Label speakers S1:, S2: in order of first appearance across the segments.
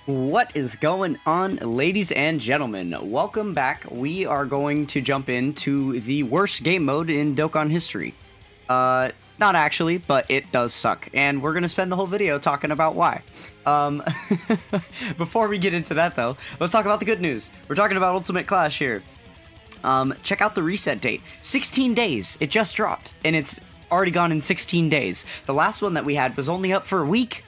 S1: What is going on, ladies and gentlemen? Welcome back. We are going to jump into the worst game mode in Dokkan history. Not actually, but it does suck, and we're gonna spend the whole video talking about why. Um, Before we get into that, though, let's talk about the good news. We're talking about Ultimate Clash here. Check out the reset date. 16 days. It just dropped, and it's already gone in 16 days. The last one that we had was only up for a week.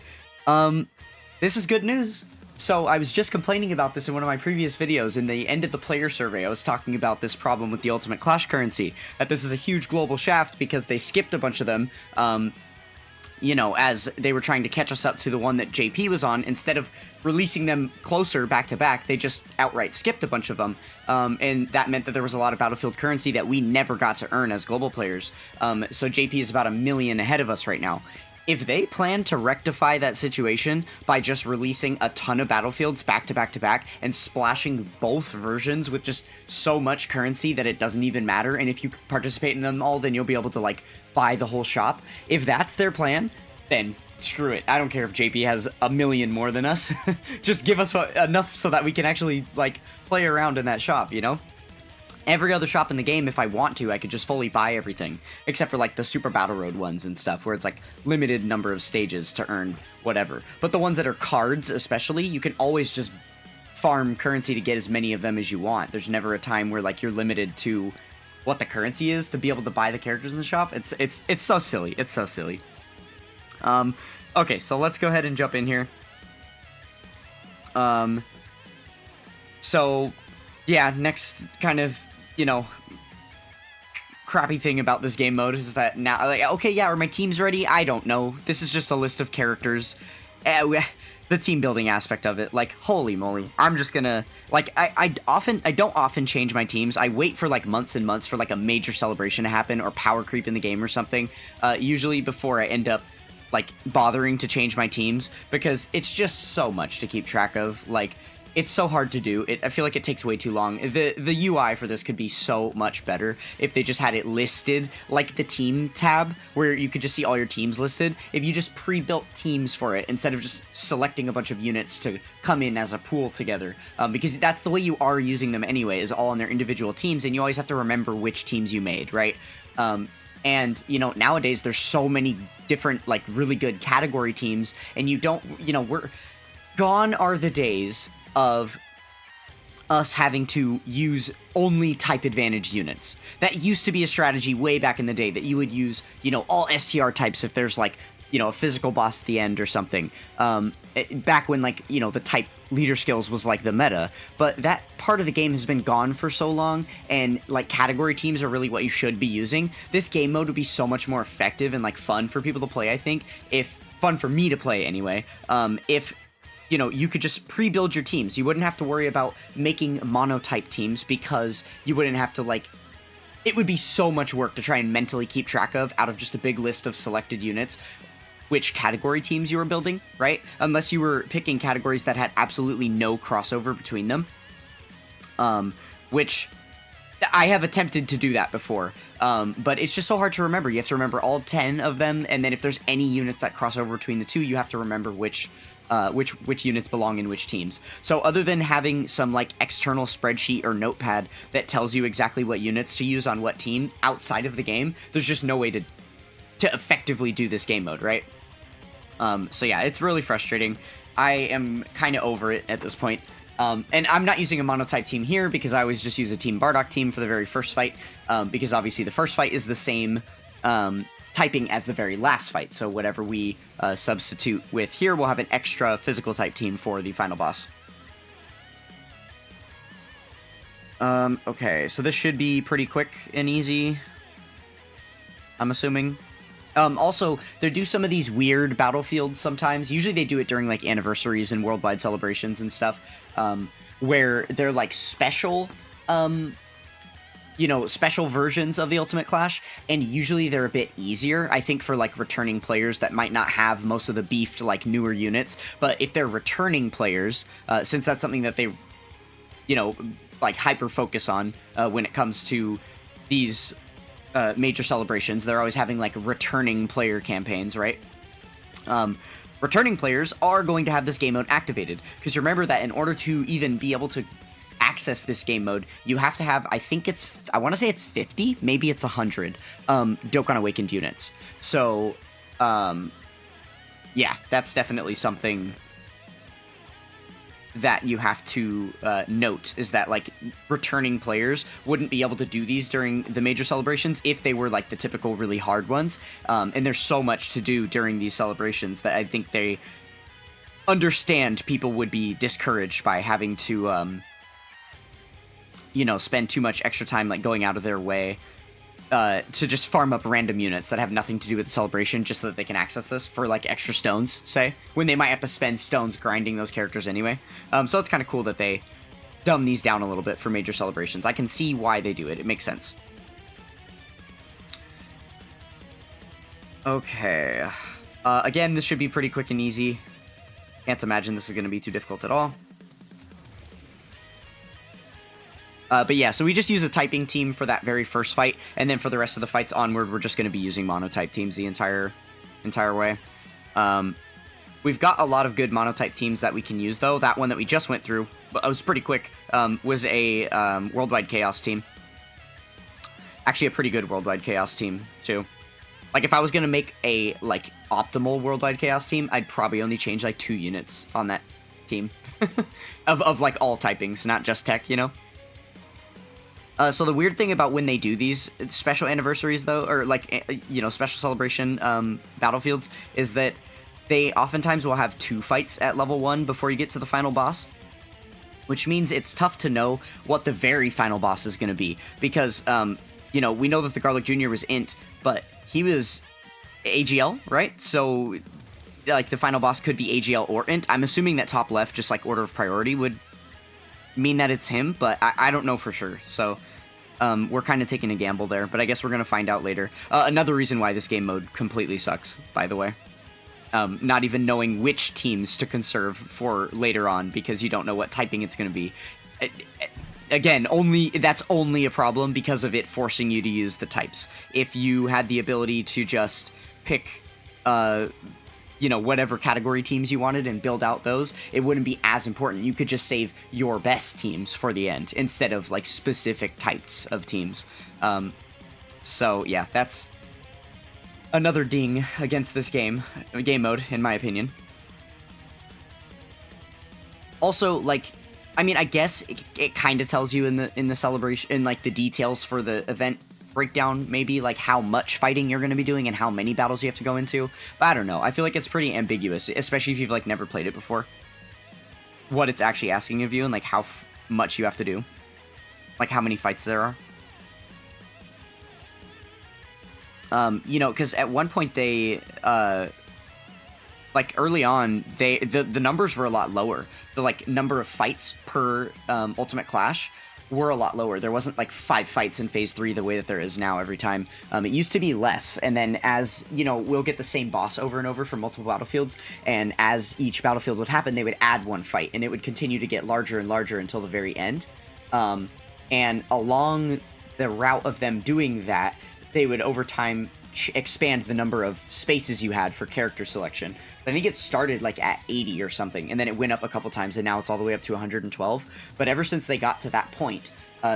S1: This is good news. So I was just complaining about this in one of my previous videos. In the end of the player survey, I was talking about this problem with the Ultimate Clash currency, that this is a huge global shaft because they skipped a bunch of them, as they were trying to catch us up to the one that JP was on. Instead of releasing them closer back to back, they just outright skipped a bunch of them, and that meant that there was a lot of Battlefield currency that we never got to earn as global players. So JP is about 1 million ahead of us right now. If they plan to rectify that situation by just releasing a ton of Battlefields back to back to back and splashing both versions with just so much currency that it doesn't even matter, and if you participate in them all, then you'll be able to, buy the whole shop. If that's their plan, then screw it. I don't care if JP has 1 million more than us. Just give us enough so that we can actually, play around in that shop, you know? Every other shop in the game, if I want to, I could just fully buy everything, except for the Super Battle Road ones and stuff, where it's limited number of stages to earn whatever. But the ones that are cards, especially, you can always just farm currency to get as many of them as you want. There's never a time where you're limited to what the currency is to be able to buy the characters in the shop. It's so silly. It's so silly. Okay, so let's go ahead and jump in here. So yeah, next kind of crappy thing about this game mode is that now, okay, yeah, are my teams ready? I don't know. This is just a list of characters. The team building aspect of it, holy moly. I'm just gonna, I don't often change my teams. I wait for, months and months for, a major celebration to happen or power creep in the game or something, usually before I end up, bothering to change my teams, because it's just so much to keep track of. It's so hard to do. I feel like it takes way too long. The UI for this could be so much better if they just had it listed, like the team tab, where you could just see all your teams listed. If you just pre-built teams for it, instead of just selecting a bunch of units to come in as a pool together. Because that's the way you are using them anyway, is all on their individual teams, and you always have to remember which teams you made, right? And, nowadays there's so many different, really good category teams, and you don't, gone are the days of us having to use only type advantage units. That used to be a strategy way back in the day, that you would use, all STR types if there's, a physical boss at the end or something. Back when, the type leader skills was, the meta. But that part of the game has been gone for so long, and, category teams are really what you should be using. This game mode would be so much more effective and, fun for people to play, I think, fun for me to play anyway, if you could just pre-build your teams. You wouldn't have to worry about making monotype teams, because you wouldn't have to, it would be so much work to try and mentally keep track of, out of just a big list of selected units, which category teams you were building, right? Unless you were picking categories that had absolutely no crossover between them. Which I have attempted to do that before, but it's just so hard to remember. You have to remember all 10 of them, and then if there's any units that cross over between the two, you have to remember which units belong in which teams. So other than having some external spreadsheet or notepad that tells you exactly what units to use on what team outside of the game, there's just no way to effectively do this game mode, right? So yeah, it's really frustrating. I am kind of over it at this point. And I'm not using a monotype team here, because I always just use a Team Bardock team for the very first fight, because obviously the first fight is the same typing as the very last fight, so whatever we substitute with here, we'll have an extra physical type team for the final boss. Okay, so this should be pretty quick and easy, I'm assuming. Also, they do some of these weird battlefields sometimes. Usually they do it during, anniversaries and worldwide celebrations and stuff, where they're, special, special versions of the Ultimate Clash, and usually they're a bit easier, I think, for, returning players that might not have most of the beefed, newer units. But if they're returning players, since that's something that they, hyper-focus on when it comes to these major celebrations, they're always having, returning player campaigns, right? returning players are going to have this game mode activated. Because remember that in order to even be able to access this game mode, you have to have, I want to say it's 50, maybe it's 100 Dokkan Awakened units. So, yeah, that's definitely something that you have to note, is that, like, returning players wouldn't be able to do these during the major celebrations if they were, like, the typical really hard ones. And there's so much to do during these celebrations that I think they understand people would be discouraged by having to, you know, spend too much extra time, like, going out of their way to just farm up random units that have nothing to do with the celebration just so that they can access this for, like, extra stones, say, when they might have to spend stones grinding those characters anyway. So it's kind of cool that they dumb these down a little bit for major celebrations. I can see why they do it. It makes sense. Okay. Again, this should be pretty quick and easy. Can't imagine this is going to be too difficult at all. But yeah, so we just use a typing team for that very first fight, and then for the rest of the fights onward, we're just going to be using monotype teams the entire way. We've got a lot of good monotype teams that we can use, though. That one that we just went through, but it was pretty quick, was a Worldwide Chaos team. Actually, a pretty good Worldwide Chaos team, too. Like, if I was going to make a, like, optimal Worldwide Chaos team, I'd probably only change, like, 2 units on that team. of, like, all typings, not just tech, you know? So the weird thing about when they do these special anniversaries, though, or, like, you know, special celebration battlefields, is that they oftentimes will have 2 fights at level 1 before you get to the final boss. Which means it's tough to know what the very final boss is going to be. Because, you know, we know that the Garlic Jr. was Int, but he was AGL, right? So, like, the final boss could be AGL or Int. I'm assuming that top left, just like order of priority, would mean that it's him, but I don't know for sure. So, we're kind of taking a gamble there, but I guess we're going to find out later. Another reason why this game mode completely sucks, by the way. Not even knowing which teams to conserve for later on, because you don't know what typing it's going to be. Again, that's only a problem because of it forcing you to use the types. If you had the ability to just pick, you know, whatever category teams you wanted and build out those, it wouldn't be as important. You could just save your best teams for the end instead of, like, specific types of teams. So, yeah, that's another ding against this game mode, in my opinion. Also, like, I mean, I guess it kind of tells you in the celebration, in, like, the details for the event breakdown, maybe, like, how much fighting you're going to be doing and how many battles you have to go into. But I don't know. I feel like it's pretty ambiguous, especially if you've, like, never played it before. What it's actually asking of you and, like, how much you have to do. Like, how many fights there are. You know, because at one point they, like, early on, the numbers were a lot lower. The, like, number of fights per Ultimate Clash were a lot lower. There wasn't, like, 5 fights in Phase 3 the way that there is now every time. It used to be less, and then as, you know, we'll get the same boss over and over for multiple battlefields, and as each battlefield would happen, they would add 1 fight, and it would continue to get larger and larger until the very end. And along the route of them doing that, they would, over time, expand the number of spaces you had for character selection. I think it started, like, at 80 or something, and then it went up a couple times, and now it's all the way up to 112. But ever since they got to that point,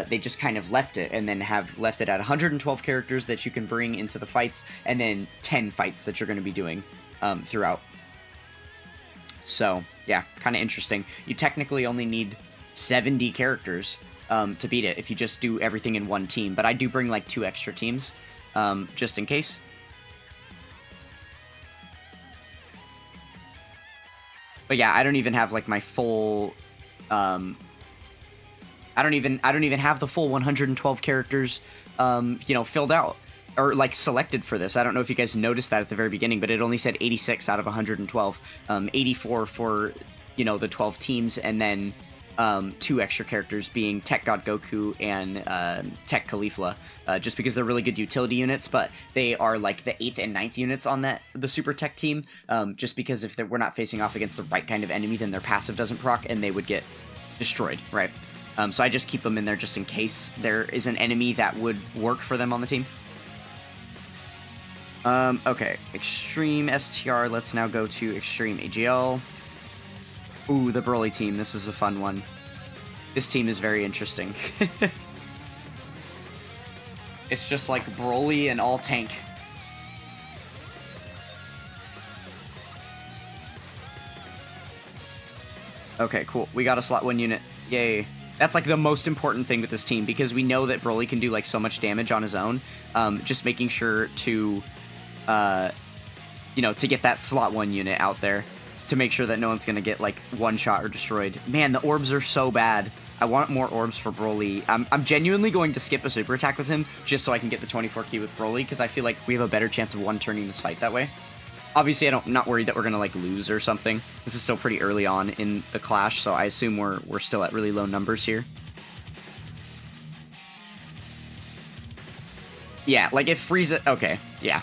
S1: they just kind of left it, and then have left it at 112 characters that you can bring into the fights, and then 10 fights that you're going to be doing throughout. So, yeah, kind of interesting. You technically only need 70 characters to beat it if you just do everything in one team, but I do bring, like, 2 extra teams, just in case. But yeah, I don't even have, like, my full, I don't even have the full 112 characters, you know, filled out, or, like, selected for this. I don't know if you guys noticed that at the very beginning, but it only said 86 out of 112, 84 for, you know, the 12 teams, and then 2 extra characters being Tech God Goku and Tech Caulifla, just because they're really good utility units, but they are, like, the 8th and 9th units on the Super Tech team, just because if we're not facing off against the right kind of enemy, then their passive doesn't proc, and they would get destroyed, right? So I just keep them in there just in case there is an enemy that would work for them on the team. Okay. Extreme STR. Let's now go to Extreme AGL. Ooh, the Broly team. This is a fun one. This team is very interesting. It's just like Broly and all tank. Okay, cool. We got a slot 1 unit. Yay. That's like the most important thing with this team, because we know that Broly can do like so much damage on his own. Just making sure to, you know, to get that slot 1 unit out there to make sure that no one's going to get like one shot or destroyed. Man, the orbs are so bad. I want more orbs for Broly. I'm genuinely going to skip a super attack with him just so I can get the 24 key with Broly, because I feel like we have a better chance of one-turning this fight that way. Obviously, I'm not worried that we're gonna like lose or something. This is still pretty early on in the clash, so I assume we're still at really low numbers here. Yeah, like if Frieza, okay, yeah.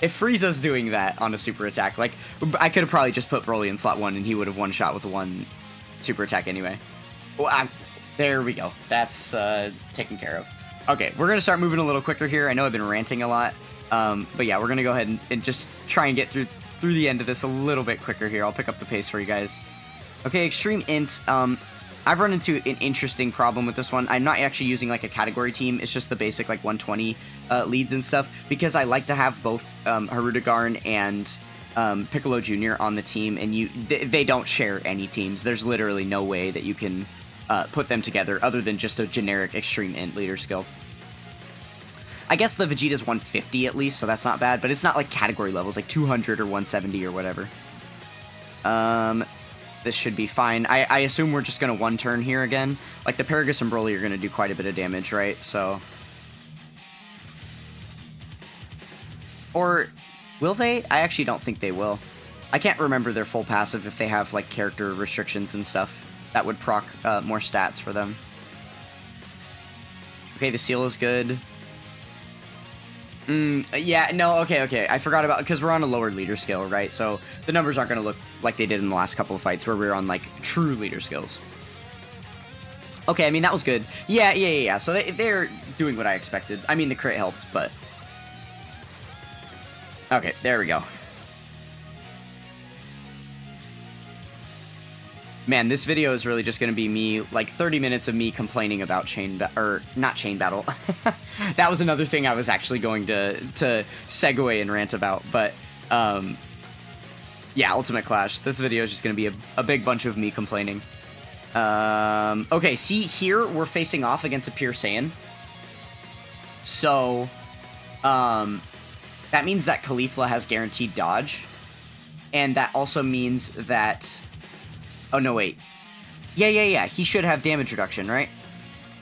S1: If Frieza's doing that on a super attack, like I could have probably just put Broly in slot 1 and he would have one shot with one super attack anyway. Well, there we go. That's taken care of. Okay, we're gonna start moving a little quicker here. I know I've been ranting a lot. But yeah, we're gonna go ahead and just try and get through the end of this a little bit quicker here. I'll pick up the pace for you guys. Okay, Extreme Int. I've run into an interesting problem with this one. I'm not actually using like a category team. It's just the basic like 120 leads and stuff, because I like to have both Harudegarn and Piccolo Jr. on the team, and they don't share any teams. There's literally no way that you can put them together other than just a generic Extreme Int leader skill. I guess the Vegeta's 150 at least, so that's not bad, but it's not like category levels, like 200 or 170 or whatever. This should be fine. I assume we're just going to one turn here again. Like, the Paragus and Broly are going to do quite a bit of damage, right? So... Or... will they? I actually don't think they will. I can't remember their full passive if they have, like, character restrictions and stuff. That would proc more stats for them. Okay, the seal is good. Yeah, no, okay. I forgot about, because we're on a lower leader skill, right? So the numbers aren't going to look like they did in the last couple of fights where we were on, like, true leader skills. Okay, I mean, that was good. Yeah. So they're doing what I expected. I mean, the crit helped, but... Okay, there we go. Man, this video is really just going to be me, like, 30 minutes of me complaining about not Chain Battle. That was another thing I was actually going to segue and rant about, but, yeah, Ultimate Clash. This video is just going to be a big bunch of me complaining. Okay, see, here we're facing off against a Pure Saiyan. So, that means that Caulifla has guaranteed dodge, and that also means that... Oh, no, wait. Yeah. He should have damage reduction, right?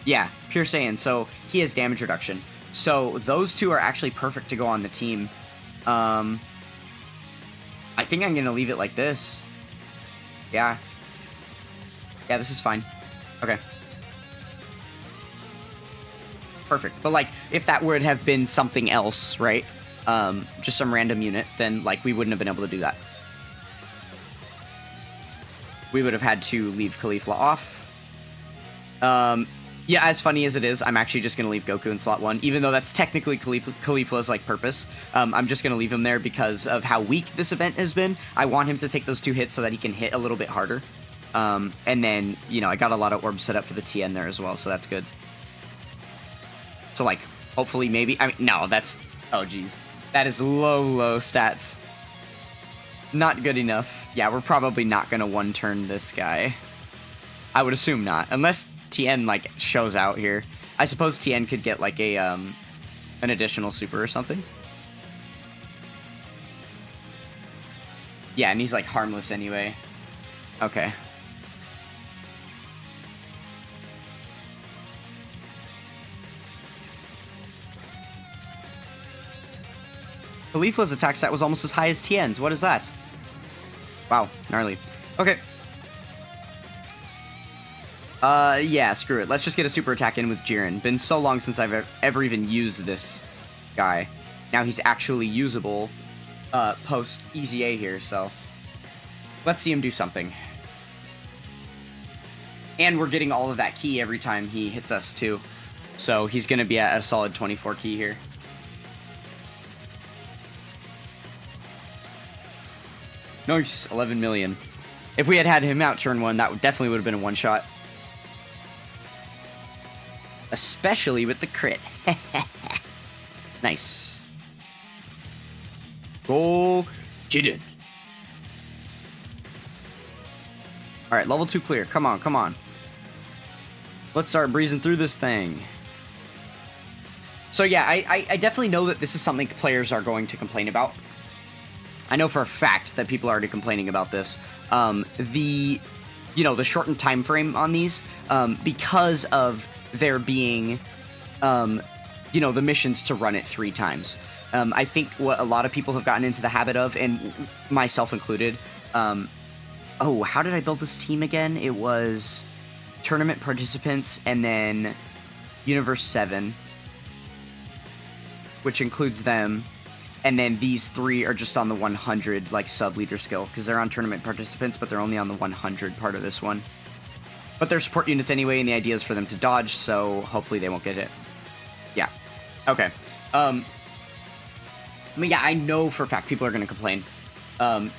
S1: Yeah, Pure Saiyan, so he has damage reduction. So those two are actually perfect to go on the team. I think I'm going to leave it like this. Yeah. Yeah, this is fine. Okay. Perfect. But, like, if that would have been something else, right? Just some random unit, then, like, we wouldn't have been able to do that. We would have had to leave Caulifla off. Yeah, as funny as it is, I'm actually just going to leave Goku in slot 1, even though that's technically Caulifla's, like, purpose. I'm just going to leave him there because of how weak this event has been. I want him to take those 2 hits so that he can hit a little bit harder. And then, you know, I got a lot of orbs set up for the TN there as well, so that's good. So, like, hopefully, maybe... I mean, no, that's... Oh, geez. That is low stats. Not good enough. Yeah, we're probably not going to one-turn this guy. I would assume not. Unless TN, like, shows out here. I suppose TN could get, like, an additional super or something. Yeah, and he's, like, harmless anyway. Okay. Caulifla's attack stat was almost as high as TN's. What is that? Wow, gnarly. Okay. Yeah, screw it. Let's just get a super attack in with Jiren. Been so long since I've ever even used this guy. Now he's actually usable post Easy A here, so let's see him do something. And we're getting all of that key every time he hits us, too. So he's going to be at a solid 24 key here. Nice, 11 million. If we had had him out turn 1, that definitely would have been a one-shot. Especially with the crit. Nice. Go Jiden. Alright, level 2 clear. Come on, come on. Let's start breezing through this thing. So yeah, I definitely know that this is something players are going to complain about. I know for a fact that people are already complaining about this. The shortened time frame on these, because of there being, the missions to run it 3 times. I think what a lot of people have gotten into the habit of, and myself included, oh, how did I build this team again? It was tournament participants and then Universe 7, which includes them. And then these 3 are just on the 100, like, sub-leader skill, because they're on tournament participants, but they're only on the 100 part of this one. But they're support units anyway, and the idea is for them to dodge, so hopefully they won't get hit. Yeah. Okay. But yeah, I know for a fact people are going to complain.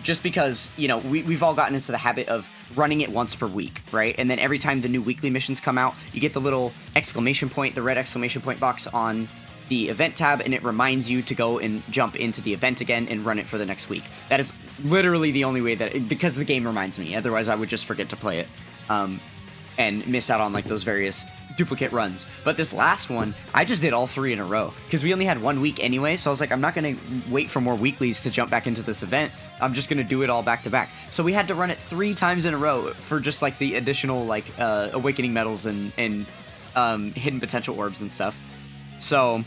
S1: Just because, we've all gotten into the habit of running it once per week, right? And then every time the new weekly missions come out, you get the little exclamation point, the red exclamation point box on the event tab, and it reminds you to go and jump into the event again and run it for the next week. That is literally the only way because the game reminds me. Otherwise, I would just forget to play it, and miss out on, like, those various duplicate runs. But this last one, I just did all 3 in a row, because we only had 1 week anyway, so I was like, I'm not going to wait for more weeklies to jump back into this event. I'm just going to do it all back to back. So we had to run it 3 times in a row for just, like, the additional, like, awakening medals and hidden potential orbs and stuff. So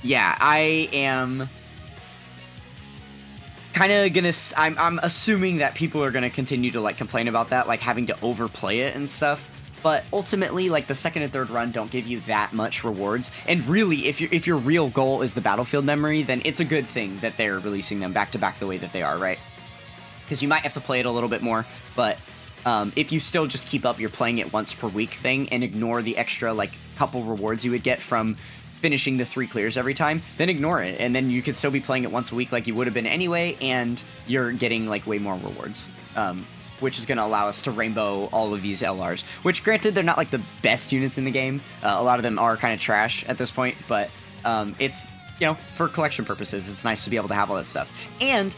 S1: yeah, I am kind of gonna, I'm assuming that people are gonna continue to, like, complain about that, like, having to overplay it and stuff. But ultimately, like, the second and third run don't give you that much rewards. And really, if your real goal is the battlefield memory, then it's a good thing that they're releasing them back to back the way that they are, right? Because you might have to play it a little bit more, but if you still just keep up your playing it once per week thing and ignore the extra, like, couple rewards you would get from finishing the 3 clears every time, then ignore it, and then you could still be playing it once a week like you would have been anyway, and you're getting, like, way more rewards, which is going to allow us to rainbow all of these LRs, which, granted, they're not, like, the best units in the game. A lot of them are kind of trash at this point, but it's, for collection purposes, it's nice to be able to have all that stuff. And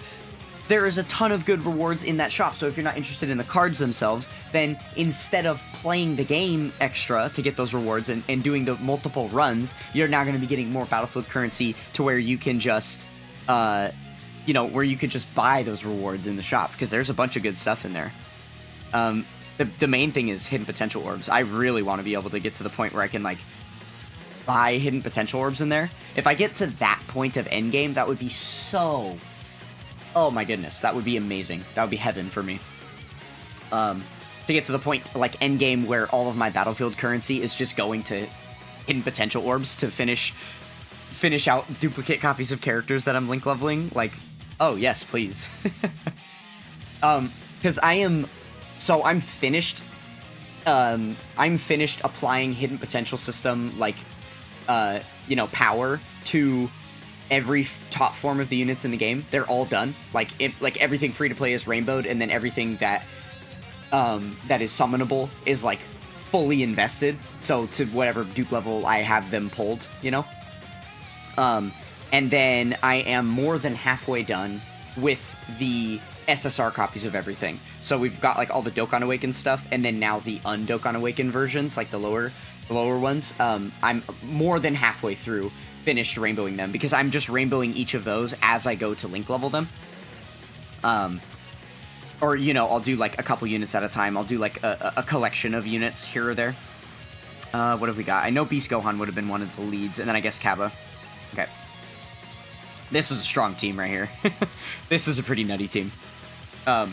S1: there is a ton of good rewards in that shop, so if you're not interested in the cards themselves, then instead of playing the game extra to get those rewards and doing the multiple runs, you're now going to be getting more battlefield currency to where you can just, where you could just buy those rewards in the shop, because there's a bunch of good stuff in there. The main thing is hidden potential orbs. I really want to be able to get to the point where I can, like, buy hidden potential orbs in there. If I get to that point of endgame, that would be so... Oh my goodness, that would be amazing. That would be heaven for me. To get to the point, like, endgame, where all of my battlefield currency is just going to hidden potential orbs to finish out duplicate copies of characters that I'm link leveling. Like, oh yes, please. Because I'm finished. I'm finished applying hidden potential system, like, power to every top form of the units in the game. They're all done. Like, everything free to play is rainbowed, and then everything that that is summonable is, like, fully invested. So to whatever dupe level I have them pulled, and then I am more than halfway done with the SSR copies of everything. So we've got, like, all the Dokkan Awakened stuff, and then now the un-Dokkan Awakened versions, like the lower ones. I'm more than halfway through finished rainbowing them, because I'm just rainbowing each of those as I go to link level them. Or, I'll do, like, a couple units at a time. I'll do, like, a collection of units here or there. What have we got? I know Beast Gohan would have been one of the leads, and then I guess Kaba. Okay. This is a strong team right here. This is a pretty nutty team. But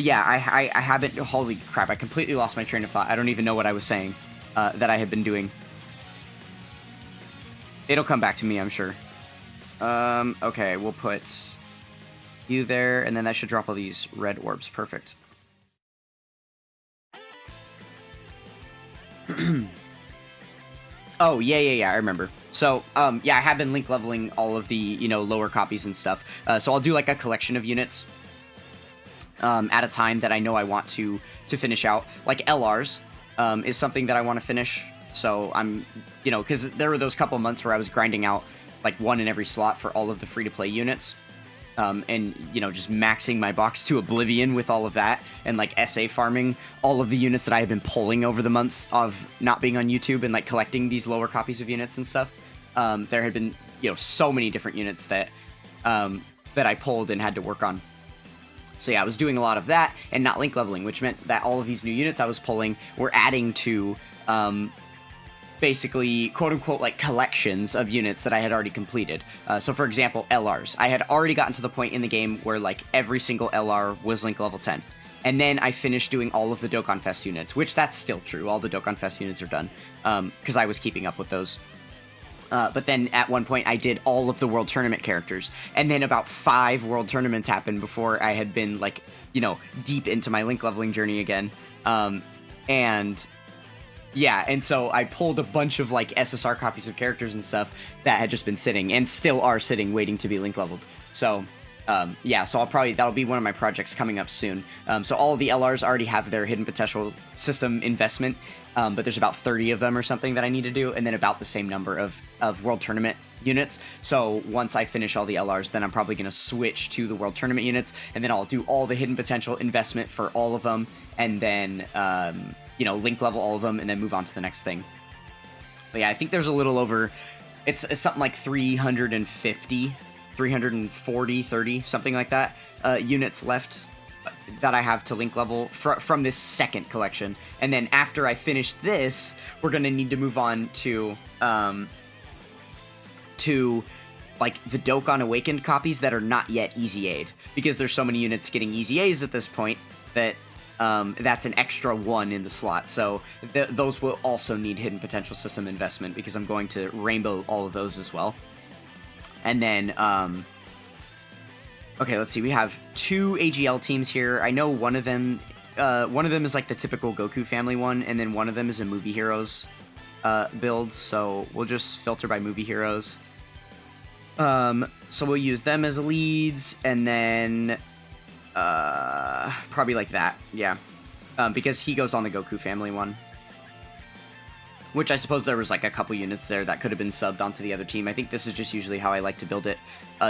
S1: yeah, I haven't... Holy crap, I completely lost my train of thought. I don't even know what I was saying that I had been doing. It'll come back to me, I'm sure. Okay, we'll put you there, and then that should drop all these red orbs. Perfect. Oh, yeah, I remember. So, yeah, I have been link leveling all of the, lower copies and stuff. So I'll do, like, a collection of units at a time that I know I want to finish out. Like, LRs is something that I want to finish. So I'm, because there were those couple months where I was grinding out, like, one in every slot for all of the free-to-play units. And, just maxing my box to oblivion with all of that, and, like, SA farming all of the units that I have been pulling over the months of not being on YouTube, and, like, collecting these lower copies of units and stuff. There had been, so many different units that I pulled and had to work on. So yeah, I was doing a lot of that, and not link leveling, which meant that all of these new units I was pulling were adding to, basically, quote-unquote, like, collections of units that I had already completed. So, for example, LRs. I had already gotten to the point in the game where, like, every single LR was link level 10. And then I finished doing all of the Dokkan Fest units, which that's still true. All the Dokkan Fest units are done, because I was keeping up with those. But then at one point I did all of the World Tournament characters. And then about 5 World Tournaments happened before I had been, like, deep into my link leveling journey again. And... yeah, and so I pulled a bunch of, like, SSR copies of characters and stuff that had just been sitting, and still are sitting, waiting to be link leveled. So, yeah, so that'll be one of my projects coming up soon. So all of the LRs already have their hidden potential system investment, but there's about 30 of them or something that I need to do, and then about the same number of World Tournament units. So once I finish all the LRs, then I'm probably going to switch to the World Tournament units, and then I'll do all the hidden potential investment for all of them, and then... link level all of them, and then move on to the next thing. But yeah, I think there's a little over... It's something like 350, 340, 30, something like that, units left that I have to link level from this second collection. And then after I finish this, we're going to need to move on to like, the Dokkan Awakened copies that are not yet Easy Aid. Because there's so many units getting Easy A's at this point that... that's an extra 1 in the slot, so those will also need hidden potential system investment, because I'm going to rainbow all of those as well. And then, okay, let's see, we have 2 AGL teams here. I know one of them is like the typical Goku family one, and then one of them is a Movie Heroes build, so we'll just filter by Movie Heroes. So we'll use them as leads, and then... probably like that, yeah. Because he goes on the Goku family one. Which I suppose there was, like, a couple units there that could have been subbed onto the other team. I think this is just usually how I like to build it.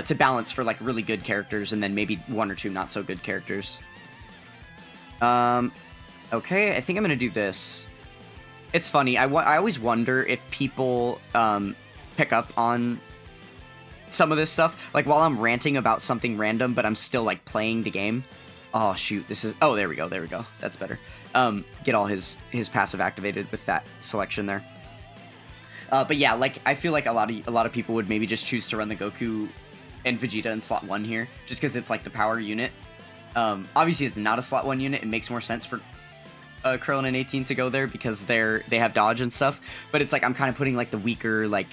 S1: To balance for, like, really good characters, and then maybe 1 or 2 not so good characters. Okay, I think I'm gonna do this. It's funny, I always wonder if people, pick up on... some of this stuff, like, while I'm ranting about something random, but I'm still, like, playing the game. Oh, shoot, this is... oh, there we go, that's better. Get all his passive activated with that selection there. But yeah, like, I feel like a lot of people would maybe just choose to run the Goku and Vegeta in slot 1 here, just because it's, like, the power unit. Obviously, it's not a slot 1 unit. It makes more sense for Krillin and 18 to go there, because they have dodge and stuff, but it's like, I'm kind of putting, like, the weaker, like,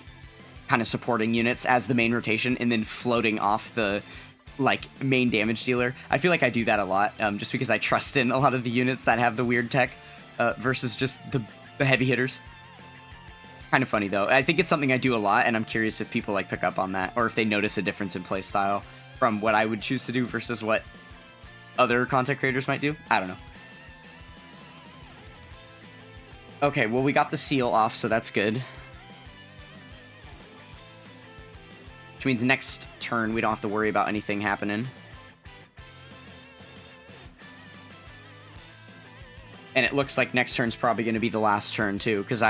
S1: kind of supporting units as the main rotation, and then floating off the, like, main damage dealer. I feel like I do that a lot, just because I trust in a lot of the units that have the weird tech, versus just the heavy hitters. Kind of funny, though. I think it's something I do a lot, and I'm curious if people, like, pick up on that, or if they notice a difference in playstyle from what I would choose to do versus what other content creators might do. I don't know. Okay, well, we got the seal off, so that's good. Which means next turn we don't have to worry about anything happening. And it looks like next turn's probably going to be the last turn too, because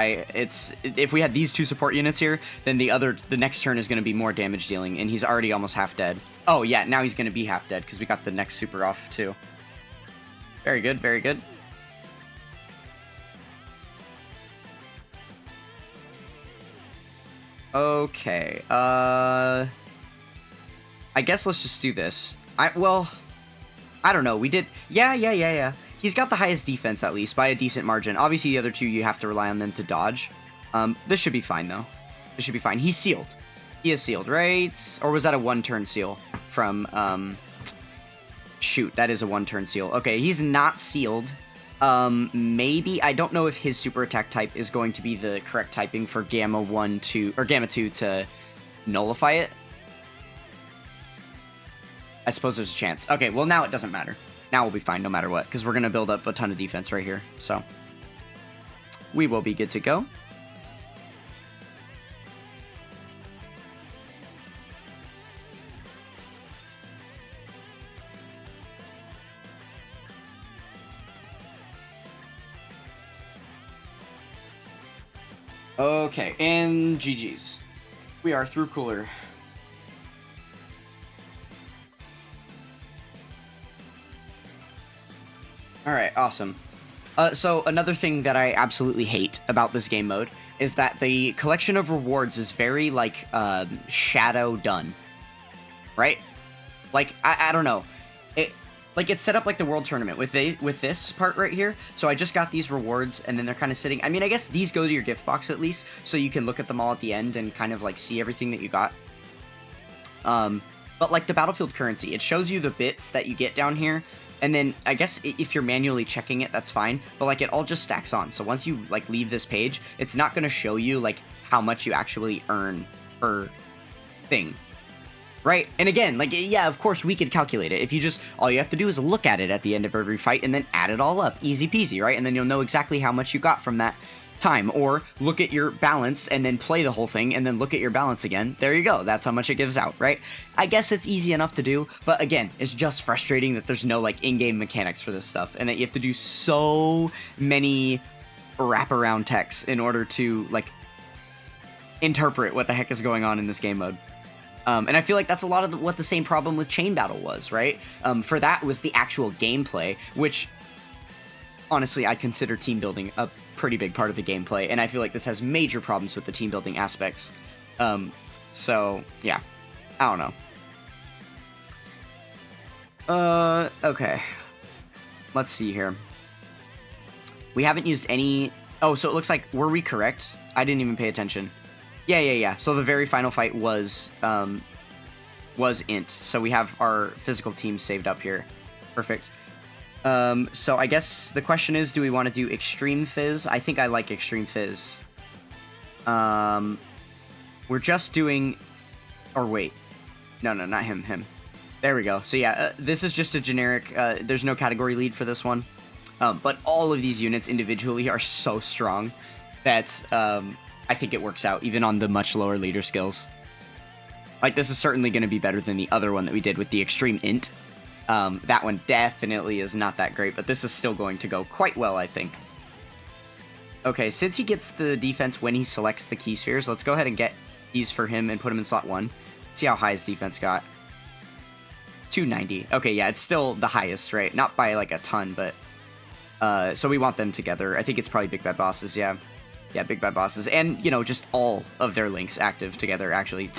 S1: if we had these 2 support units here, then the next turn is going to be more damage dealing, and he's already almost half dead. Oh yeah, now he's going to be half dead because we got the next super off too. Very good, very good. Okay, I guess let's just do this. Well, I don't know, we did... Yeah. He's got the highest defense, at least, by a decent margin. Obviously, the other 2, you have to rely on them to dodge. This should be fine, though. This should be fine. He's sealed. He is sealed, right? Or was that a 1-turn seal from... Shoot, that is a 1-turn seal. Okay, he's not sealed. Maybe. I don't know if his super attack type is going to be the correct typing for Gamma 1 to, or Gamma 2 to nullify it. I suppose there's a chance. Okay, well now it doesn't matter. Now we'll be fine no matter what, because we're going to build up a ton of defense right here. So we will be good to go. Okay, and GG's. We are through cooler. Alright, awesome. So another thing that I absolutely hate about this game mode is that the collection of rewards is very, like, shadow done. Right? Like, I don't know. It's set up like the World Tournament with this part right here. So I just got these rewards, and then they're kind of sitting... I mean, I guess these go to your gift box at least, so you can look at them all at the end and kind of, like, see everything that you got. But, like, the Battlefield currency, it shows you the bits that you get down here, and then, I guess, if you're manually checking it, that's fine, but, like, it all just stacks on. So once you, like, leave this page, it's not going to show you, like, how much you actually earn per thing. Right? And again, like, yeah, of course we could calculate it. If you just, all you have to do is look at it at the end of every fight and then add it all up. Easy peasy, right? And then you'll know exactly how much you got from that time. Or look at your balance and then play the whole thing and then look at your balance again. There you go. That's how much it gives out, right? I guess it's easy enough to do, but again, it's just frustrating that there's no, like, in-game mechanics for this stuff and that you have to do so many wraparound texts in order to, like, interpret what the heck is going on in this game mode. And I feel like that's a lot of what the same problem with Chain Battle was, right? For that was the actual gameplay, which, honestly, I consider team building a pretty big part of the gameplay, and I feel like this has major problems with the team building aspects. So, yeah. I don't know. Okay. Let's see here. We haven't used any... Oh, so it looks like... Were we correct? I didn't even pay attention. Yeah. So the very final fight was int. So we have our physical team saved up here. Perfect. So I guess the question is, do we want to do Extreme Fizz? I think I like Extreme Fizz. We're just doing... Or wait. No, not him. There we go. So yeah, this is just a generic... there's no category lead for this one. But all of these units individually are so strong that... I think it works out, even on the much lower leader skills. Like, this is certainly going to be better than the other one that we did with the Extreme Int. That one definitely is not that great, but this is still going to go quite well, I think. Okay, since he gets the defense when he selects the key spheres, let's go ahead and get these for him and put him in slot 1. See how high his defense got. 290. Okay, yeah, it's still the highest, right? Not by, like, a ton, but... so we want them together. I think it's probably Big Bad Bosses, yeah. Yeah, Big Bad Bosses. And, you know, just all of their links active together, actually.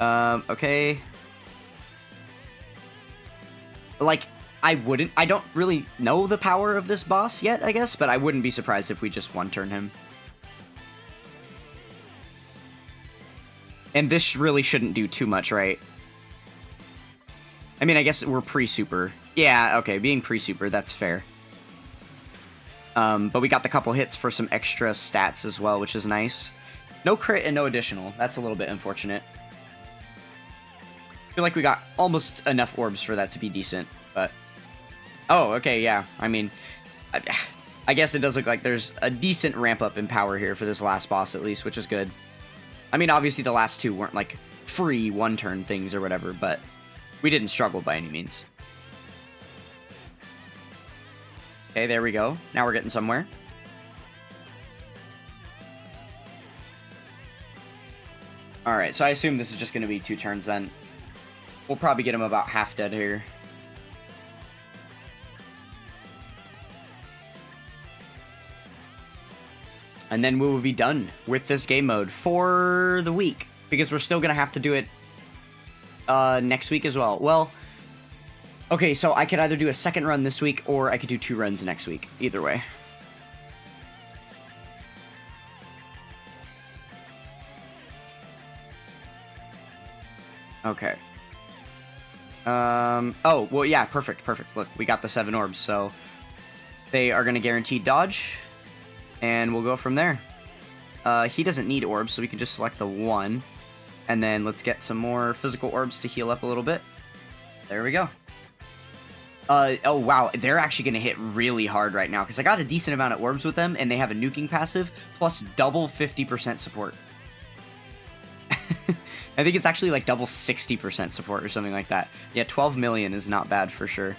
S1: Okay. Like, I don't really know the power of this boss yet, I guess, but I wouldn't be surprised if we just one-turn him. And this really shouldn't do too much, right? I mean, I guess we're pre-super. Yeah, okay, being pre-super, that's fair. But we got the couple hits for some extra stats as well, which is nice. No crit and no additional. That's a little bit unfortunate. I feel like we got almost enough orbs for that to be decent, but... Oh, okay, yeah. I mean, I guess it does look like there's a decent ramp-up in power here for this last boss, at least, which is good. I mean, obviously the last two weren't, like, free one-turn things or whatever, but we didn't struggle by any means. Okay, there we go. Now we're getting somewhere. Alright, so I assume this is just going to be 2 turns then. We'll probably get him about half dead here. And then we will be done with this game mode for the week. Because we're still going to have to do it next week as well. Well... Okay, so I could either do a second run this week, or I could do 2 runs next week. Either way. Okay. Oh, well, yeah, perfect. Look, we got the 7 orbs, so... They are going to guarantee dodge, and we'll go from there. He doesn't need orbs, so we can just select the 1. And then let's get some more physical orbs to heal up a little bit. There we go. Oh, wow. They're actually going to hit really hard right now, because I got a decent amount of orbs with them, and they have a nuking passive, plus double 50% support. I think it's actually like double 60% support or something like that. Yeah, 12 million is not bad for sure.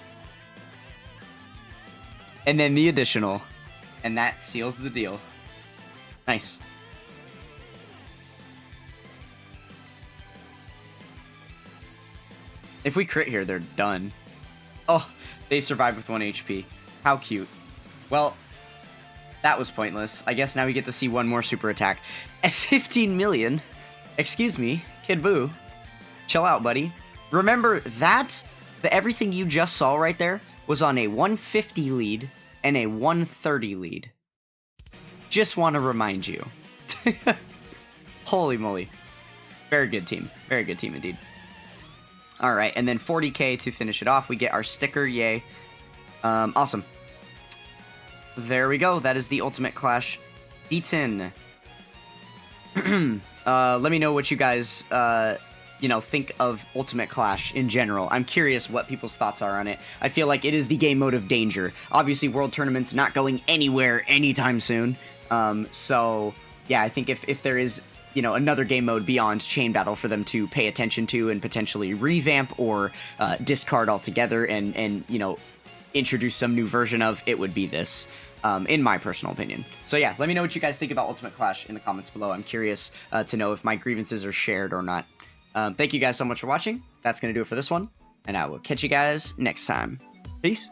S1: And then the additional. And that seals the deal. Nice. If we crit here, they're done. Oh, they survived with 1 HP. How cute. Well, that was pointless. I guess now we get to see one more super attack. At 15 million? Excuse me, Kid Buu. Chill out, buddy. Remember that? Everything you just saw right there was on a 150 lead and a 130 lead. Just want to remind you. Holy moly. Very good team. Very good team indeed. All right, and then 40k to finish it off. We get our sticker, yay. Awesome. There we go. That is the Ultimate Clash beaten. Let me know what you guys, think of Ultimate Clash in general. I'm curious what people's thoughts are on it. I feel like it is the game mode of danger. Obviously, World Tournament's not going anywhere anytime soon. So, yeah, I think if there is, another game mode beyond Chain Battle for them to pay attention to and potentially revamp or discard altogether and introduce some new version of, it would be this. In my personal opinion. So yeah, let me know what you guys think about Ultimate Clash in the comments below. I'm curious to know if my grievances are shared or not. Thank you guys so much for watching. That's going to do it for this one, and I will catch you guys next time. Peace.